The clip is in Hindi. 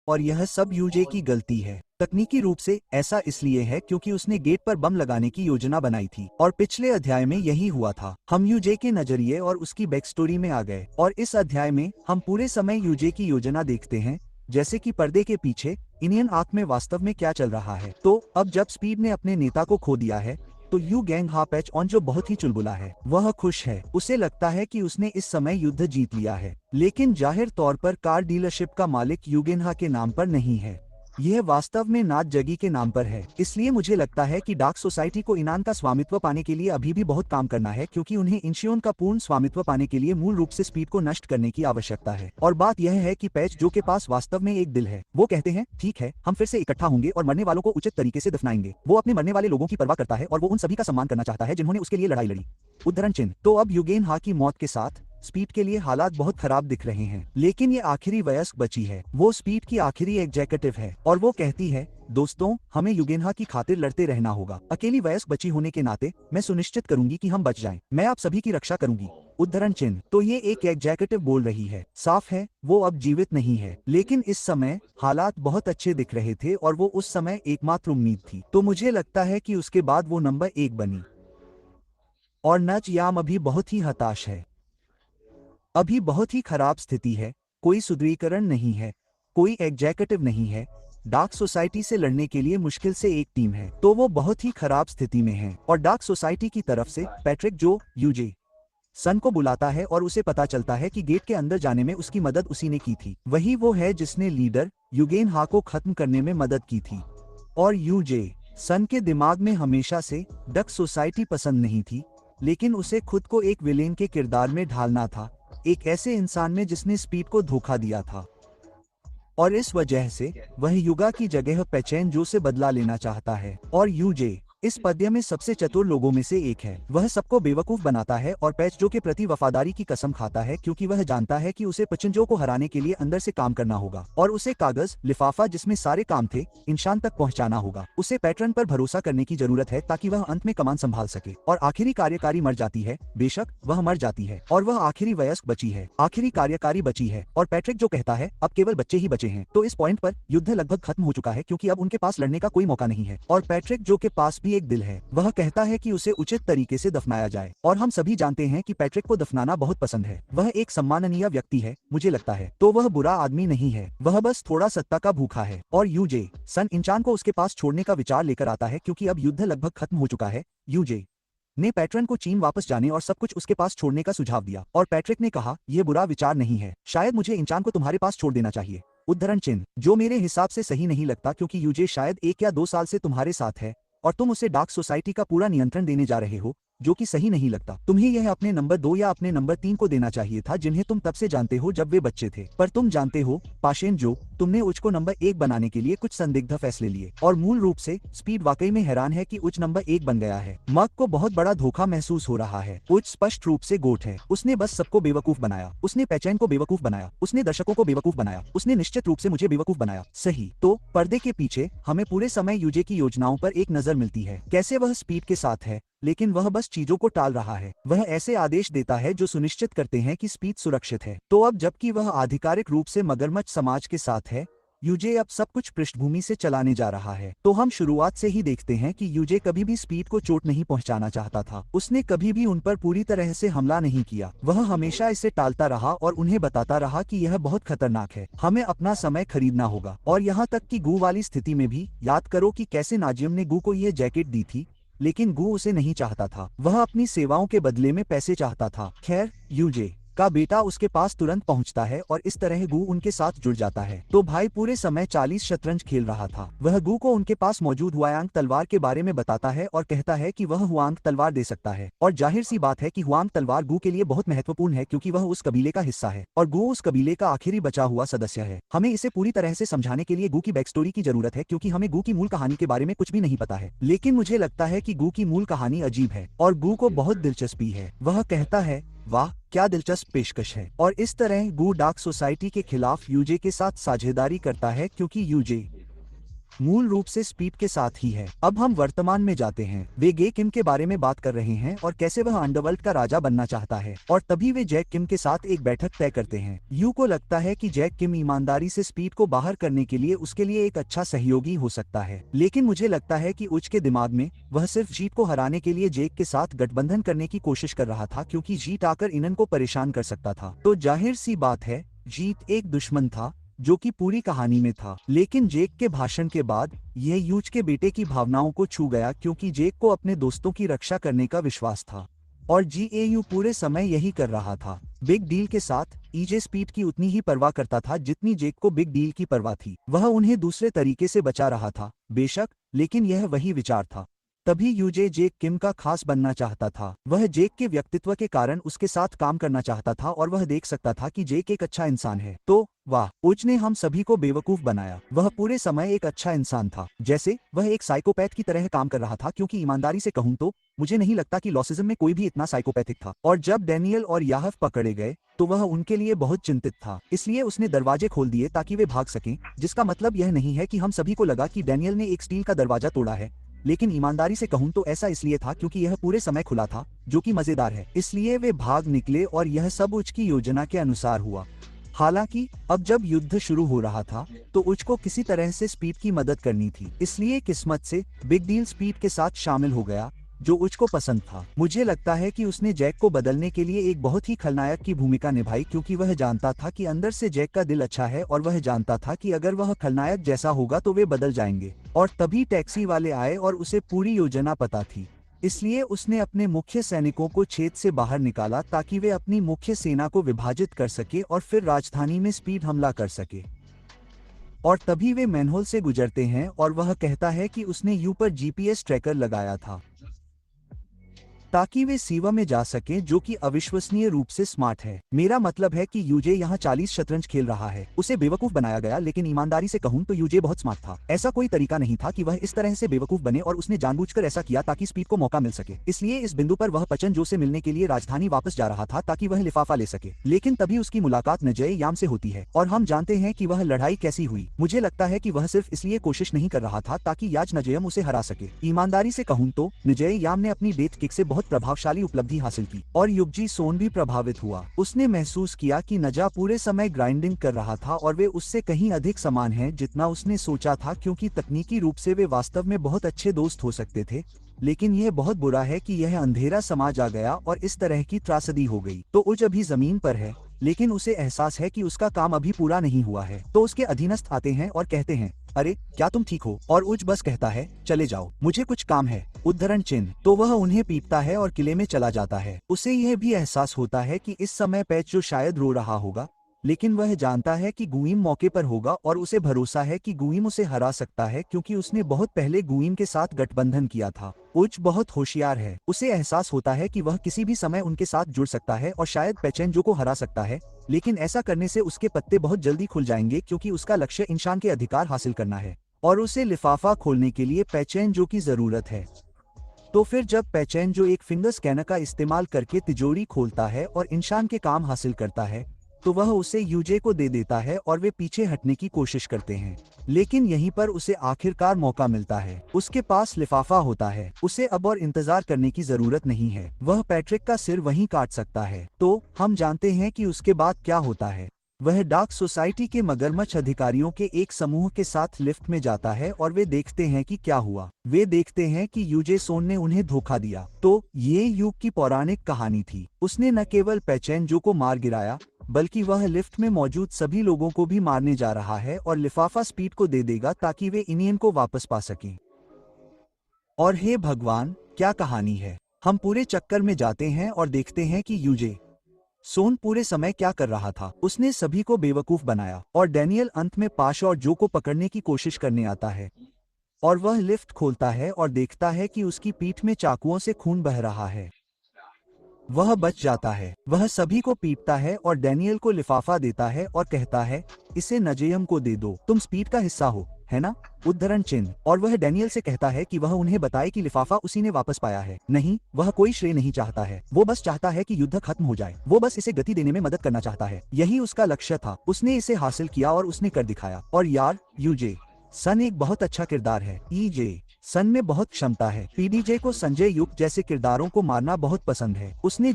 और यह सब यूजे की गलती है। तकनीकी रूप से ऐसा इसलिए है क्योंकि उसने गेट पर बम लगाने की योजना बनाई थी और पिछले अध्याय में यही हुआ था। हम यूजे के नजरिए और उसकी बैक स्टोरी में आ गए और इस अध्याय में हम पूरे समय यूजे की योजना देखते हैं, जैसे कि पर्दे के पीछे इंडियन आर्क में वास्तव में क्या चल रहा है। तो अब जब स्पीड ने अपने नेता को खो दिया है तो यू गैंग हा पैच ऑन, जो बहुत ही चुलबुला है, वह खुश है। उसे लगता है कि उसने इस समय युद्ध जीत लिया है, लेकिन जाहिर तौर पर कार डीलरशिप का मालिक यूगेनहा के नाम पर नहीं है, यह वास्तव में नाथ जगी के नाम पर है। इसलिए मुझे लगता है कि डार्क सोसाइटी को इनान का स्वामित्व पाने के लिए अभी भी बहुत काम करना है, क्योंकि उन्हें इंशियोन का पूर्ण स्वामित्व पाने के लिए मूल रूप से स्पीड को नष्ट करने की आवश्यकता है। और बात यह है कि पैच, जो के पास वास्तव में एक दिल है, वो कहते हैं ठीक है, हम फिर से इकट्ठा होंगे और मरने वालों को उचित तरीके से दफनाएंगे। वो अपने मरने वाले लोगों की परवाह करता है और वो उन सभी का सम्मान करना चाहता है जिन्होंने उसके लिए लड़ाई लड़ी। उद्धरण चिन्ह। तो अब यूगेनहा की मौत के साथ स्पीड के लिए हालात बहुत खराब दिख रहे हैं, लेकिन ये आखिरी वयस्क बची है। वो स्पीड की आखिरी एग्जीक्यूटिव है और वो कहती है, दोस्तों, हमें यूगेनहा की खातिर लड़ते रहना होगा। अकेली वयस्क बची होने के नाते मैं सुनिश्चित करूंगी कि हम बच जाएं। मैं आप सभी की रक्षा करूंगी। उद्धरण चिन्ह। तो ये एक एग्जीक्यूटिव बोल रही है। साफ है वो अब जीवित नहीं है, लेकिन इस समय हालात बहुत अच्छे दिख रहे थे और वो उस समय एकमात्र उम्मीद थी। तो मुझे लगता है कि उसके बाद वो नंबर 1 बनी। और नच याम अभी बहुत ही हताश है। अभी बहुत ही खराब स्थिति है, कोई सुदृढ़ीकरण नहीं है, कोई एग्जीक्यूटिव नहीं है। डार्क सोसाइटी से लड़ने के लिए मुश्किल से एक टीम है, तो वो बहुत ही खराब स्थिति में है। और डार्क सोसाइटी की तरफ से पैट्रिक, जो यूजे सन को बुलाता है और उसे पता चलता है कि गेट के अंदर जाने में उसकी मदद उसी ने की थी। वही वो है जिसने लीडर यूगेनहा को खत्म करने में मदद की थी। और यूजे सन के दिमाग में हमेशा से डार्क सोसाइटी पसंद नहीं थी, लेकिन उसे खुद को एक विलेन के किरदार में ढालना था, एक ऐसे इंसान में जिसने स्पीड को धोखा दिया था। और इस वजह से वह युगा की जगह पेचेन जो से बदला लेना चाहता है। और यूजे इस पद्य में सबसे चतुर लोगों में से एक है। वह सबको बेवकूफ बनाता है और पैच जो के प्रति वफादारी की कसम खाता है, क्योंकि वह जानता है कि उसे पचनजो को हराने के लिए अंदर से काम करना होगा और उसे कागज लिफाफा जिसमें सारे काम थे इंसान तक पहुंचाना होगा। उसे पैटर्न पर भरोसा करने की जरूरत है ताकि वह अंत में कमान संभाल सके। और आखिरी कार्यकारी मर जाती है, बेशक वह मर जाती है, और वह आखिरी वयस्क बची है, आखिरी कार्यकारी बची है। और पैट्रिक जो कहता है अब केवल बच्चे ही बचे हैं। तो इस पॉइंट पर युद्ध लगभग खत्म हो चुका है, क्योंकि अब उनके पास लड़ने का कोई मौका नहीं है। और पैट्रिक जो के पास भी एक दिल है, वह कहता है कि उसे उचित तरीके से दफनाया जाए। और हम सभी जानते हैं कि पैट्रिक को दफनाना बहुत पसंद है। वह एक सम्माननीय व्यक्ति है, मुझे लगता है। तो वह बुरा आदमी नहीं है, वह बस थोड़ा सत्ता का भूखा है। और यूजे सन इंचान को उसके पास छोड़ने का विचार लेकर आता है, क्योंकि अब युद्ध लगभग खत्म हो चुका है। यूजे ने पैट्रन को चीन वापस जाने और सब कुछ उसके पास छोड़ने का सुझाव दिया, और पैट्रिक ने कहा, यह बुरा विचार नहीं है, शायद मुझे इंचान को तुम्हारे पास छोड़ देना चाहिए। उद्धरण चिन्ह। जो मेरे हिसाब से सही नहीं लगता, क्योंकि यूजे शायद 1 या 2 साल से तुम्हारे साथ है और तुम उसे डार्क सोसाइटी का पूरा नियंत्रण देने जा रहे हो, जो कि सही नहीं लगता। तुम्हें यह अपने नंबर 2 या अपने नंबर 3 को देना चाहिए था, जिन्हें तुम तब से जानते हो जब वे बच्चे थे। पर तुम जानते हो पाशेन, जो तुमने उच को नंबर 1 बनाने के लिए कुछ संदिग्ध फैसले लिए। और मूल रूप से स्पीड वाकई में हैरान है कि उच नंबर 1 बन गया है। मग को बहुत बड़ा धोखा महसूस हो रहा है। उच स्पष्ट रूप से गोट है। उसने बस सबको बेवकूफ बनाया। उसने पैचैन को बेवकूफ बनाया, उसने दर्शकों को बेवकूफ बनाया, उसने निश्चित रूप से मुझे बेवकूफ बनाया। सही। तो पर्दे के पीछे हमें पूरे समय यूजे की योजनाओं पर एक नजर मिलती है, कैसे वह स्पीड के साथ है, लेकिन वह बस चीजों को टाल रहा है। वह ऐसे आदेश देता है जो सुनिश्चित करते हैं कि स्पीड सुरक्षित है। तो अब जबकि वह आधिकारिक रूप से मगरमच्छ समाज के साथ है, यूजे अब सब कुछ पृष्ठभूमि से चलाने जा रहा है। तो हम शुरुआत से ही देखते हैं कि यूजे कभी भी स्पीड को चोट नहीं पहुंचाना चाहता था। उसने कभी भी उन पर पूरी तरह से हमला नहीं किया। वह हमेशा इसे टालता रहा और उन्हें बताता रहा कि यह बहुत खतरनाक है, हमें अपना समय खरीदना होगा। और यहाँ तक कि गू वाली स्थिति में भी याद करो कि कैसे नाजिम ने गू को यह जैकेट दी थी, लेकिन गू उसे नहीं चाहता था। वह अपनी सेवाओं के बदले में पैसे चाहता था। खैर, यूजे का बेटा उसके पास तुरंत पहुंचता है और इस तरह गू उनके साथ जुड़ जाता है। तो भाई पूरे समय 40 शतरंज खेल रहा था। वह गू को उनके पास मौजूद हुआंग तलवार के बारे में बताता है और कहता है कि वह हुआंग तलवार दे सकता है। और जाहिर सी बात है कि हुआंग तलवार गू के लिए बहुत महत्वपूर्ण है, क्योंकि वह उस कबीले का हिस्सा है और गू उस कबीले का आखिरी बचा हुआ सदस्य है। हमें इसे पूरी तरह से समझाने के लिए गू की बैक स्टोरी की जरूरत है, क्योंकि हमें गू की मूल कहानी के बारे में कुछ भी नहीं पता है। लेकिन मुझे लगता है कि गू की मूल कहानी अजीब है और गू को बहुत दिलचस्पी है। वह कहता है, वाह क्या दिलचस्प पेशकश है। और इस तरह गू डार्क सोसाइटी के खिलाफ यूजे के साथ साझेदारी करता है, क्योंकि यूजे मूल रूप से स्पीड के साथ ही है। अब हम वर्तमान में जाते हैं। वे गे किम के बारे में बात कर रहे हैं और कैसे वह अंडरवर्ल्ड का राजा बनना चाहता है, और तभी वे जैक किम के साथ एक बैठक तय करते हैं। यू को लगता है कि जैक किम ईमानदारी से स्पीड को बाहर करने के लिए उसके लिए एक अच्छा सहयोगी हो सकता है, लेकिन मुझे लगता है कि उच के दिमाग में वह सिर्फ जीत को हराने के लिए जैक के साथ गठबंधन करने की कोशिश कर रहा था, क्योंकि जीत आकर इनन को परेशान कर सकता था। तो जाहिर सी बात है, जीत एक दुश्मन था जो कि पूरी कहानी में था। लेकिन जेक के भाषण के बाद यह यूज के बेटे की भावनाओं को छू गया, क्योंकि जेक को अपने दोस्तों की रक्षा करने का विश्वास था और जीएयू पूरे समय यही कर रहा था। बिग डील के साथ ईजे स्पीड की उतनी ही परवाह करता था जितनी जेक को बिग डील की परवाह थी। वह उन्हें दूसरे तरीके से बचा रहा था बेशक, लेकिन यह वही विचार था। तभी यूजे जेक किम का खास बनना चाहता था। वह जेक के व्यक्तित्व के कारण उसके साथ काम करना चाहता था और वह देख सकता था कि जेक एक अच्छा इंसान है। तो वाह, उच ने हम सभी को बेवकूफ बनाया। वह पूरे समय एक अच्छा इंसान था, जैसे वह एक साइकोपैथ की तरह काम कर रहा था, क्योंकि ईमानदारी से कहूं तो मुझे नहीं लगता कि लॉसिज्म में कोई भी इतना साइकोपैथिक था। और जब डैनियल और याहव पकड़े गए तो वह उनके लिए बहुत चिंतित था, इसलिए उसने दरवाजे खोल दिए ताकि वे भाग सकें, जिसका मतलब यह नहीं है कि हम सभी को लगा कि डैनियल ने एक स्टील का दरवाजा तोड़ा है, लेकिन ईमानदारी से कहूं तो ऐसा इसलिए था क्योंकि यह पूरे समय खुला था, जो कि मजेदार है। इसलिए वे भाग निकले और यह सब उच की योजना के अनुसार हुआ। हालांकि अब जब युद्ध शुरू हो रहा था तो उच को किसी तरह से स्पीड की मदद करनी थी, इसलिए किस्मत से बिग डील स्पीड के साथ शामिल हो गया, जो उच को पसंद था। मुझे लगता है कि उसने जैक को बदलने के लिए एक बहुत ही खलनायक की भूमिका निभाई, क्योंकि वह जानता था कि अंदर से जैक का दिल अच्छा है और वह जानता था कि अगर वह खलनायक जैसा होगा तो वे बदल जाएंगे। और तभी टैक्सी वाले आए और उसे पूरी योजना पता थी, इसलिए उसने अपने मुख्य सैनिकों को छेद से बाहर निकाला ताकि वे अपनी मुख्य सेना को विभाजित कर सके और फिर राजधानी में स्पीड हमला कर सके। और तभी वे मैनहोल से गुजरते हैं और वह कहता है कि उसने यू पर जीपीएस ट्रैकर लगाया था ताकि वे सीवा में जा सकें, जो कि अविश्वसनीय रूप से स्मार्ट है। मेरा मतलब है कि यूजे यहाँ 40 शतरंज खेल रहा है। उसे बेवकूफ बनाया गया, लेकिन ईमानदारी से कहूं तो यूजे बहुत स्मार्ट था। ऐसा कोई तरीका नहीं था कि वह इस तरह से बेवकूफ बने, और उसने जानबूझकर ऐसा किया ताकि स्पीड को मौका मिल सके। इसलिए इस बिंदु पर वह पचन जो से मिलने के लिए राजधानी वापस जा रहा था ताकि वह लिफाफा ले सके। लेकिन तभी उसकी मुलाकात नजय याम से होती है और हम जानते हैं कि वह लड़ाई कैसी हुई। मुझे लगता है कि वह सिर्फ इसलिए कोशिश नहीं कर रहा था ताकि याज नजयम उसे हरा सके। ईमानदारी से कहूं तो नजय याम ने अपनी डेथ किक से बहुत प्रभावशाली उपलब्धि हासिल की और युगजी सोन भी प्रभावित हुआ। उसने महसूस किया कि नजा पूरे समय ग्राइंडिंग कर रहा था और वे उससे कहीं अधिक समान हैं जितना उसने सोचा था, क्योंकि तकनीकी रूप से वे वास्तव में बहुत अच्छे दोस्त हो सकते थे। लेकिन यह बहुत बुरा है कि यह अंधेरा समाज आ गया और इस तरह की त्रासदी हो गई। तो उज अभी जमीन पर है, लेकिन उसे एहसास है कि उसका काम अभी पूरा नहीं हुआ है। तो उसके अधीनस्थ आते हैं और कहते हैं, अरे क्या तुम ठीक हो? और उज बस कहता है, चले जाओ, मुझे कुछ काम है, उद्धरण चिन्ह। तो वह उन्हें पीटता है और किले में चला जाता है। उसे यह भी एहसास होता है कि इस समय पैच जो शायद रो रहा होगा, लेकिन वह जानता है कि गुइम मौके पर होगा और उसे भरोसा है कि गुइम उसे हरा सकता है, क्योंकि उसने बहुत पहले गुइम के साथ गठबंधन किया था। उच बहुत होशियार है। उसे एहसास होता है कि वह किसी भी समय उनके साथ जुड़ सकता है और शायद पेचेंजो को हरा सकता है, लेकिन ऐसा करने से उसके पत्ते बहुत जल्दी खुल जाएंगे, क्योंकि उसका लक्ष्य इंसान के अधिकार हासिल करना है और उसे लिफाफा खोलने के लिए पेचेंजो की जरूरत है। तो फिर जब पेचेंजो एक फिंगर स्कैनर का इस्तेमाल करके तिजोरी खोलता है और इंसान के काम हासिल करता है, तो वह उसे यूजे को दे देता है और वे पीछे हटने की कोशिश करते हैं। लेकिन यहीं पर उसे आखिरकार मौका मिलता है। उसके पास लिफाफा होता है। उसे अब और इंतजार करने की जरूरत नहीं है। वह पैट्रिक का सिर वहीं काट सकता है। तो हम जानते हैं कि उसके बाद क्या होता है। वह डार्क सोसाइटी के मगरमच्छ अधिकारियों के एक समूह के साथ लिफ्ट में जाता है और वे देखते हैं कि क्या हुआ। वे देखते हैं कि यूजे सोन ने उन्हें धोखा दिया। तो ये युग की पौराणिक कहानी थी। उसने न केवल पेचेंजो को मार गिराया, बल्कि वह लिफ्ट में मौजूद सभी लोगों को भी मारने जा रहा है और लिफाफा स्पीड को दे देगा ताकि वे इनियन को वापस पा सकें। और हे भगवान, क्या कहानी है। हम पूरे चक्कर में जाते हैं और देखते हैं कि यूजे सोन पूरे समय क्या कर रहा था। उसने सभी को बेवकूफ बनाया और डैनियल अंत में पाश और जो को पकड़ने की कोशिश करने आता है और वह लिफ्ट खोलता है और देखता है कि उसकी पीठ में चाकुओं से खून बह रहा है। वह बच जाता है। वह सभी को पीटता है और डैनियल को लिफाफा देता है और कहता है, इसे नजयम को दे दो, तुम स्पीड का हिस्सा हो, है ना? उद्धरण चिन्ह। और वह डैनियल से कहता है कि वह उन्हें बताए कि लिफाफा उसी ने वापस पाया है। नहीं, वह कोई श्रेय नहीं चाहता है। वो बस चाहता है कि युद्ध खत्म हो जाए। वो बस इसे गति देने में मदद करना चाहता है। यही उसका लक्ष्य था। उसने इसे हासिल किया और उसने कर दिखाया। और यार यूजे, सन एक बहुत अच्छा किरदार है। ईजे, सन में बहुत क्षमता है। पीडीजे को संजय युक्त जैसे किरदारों को मारना बहुत पसंद है। उसने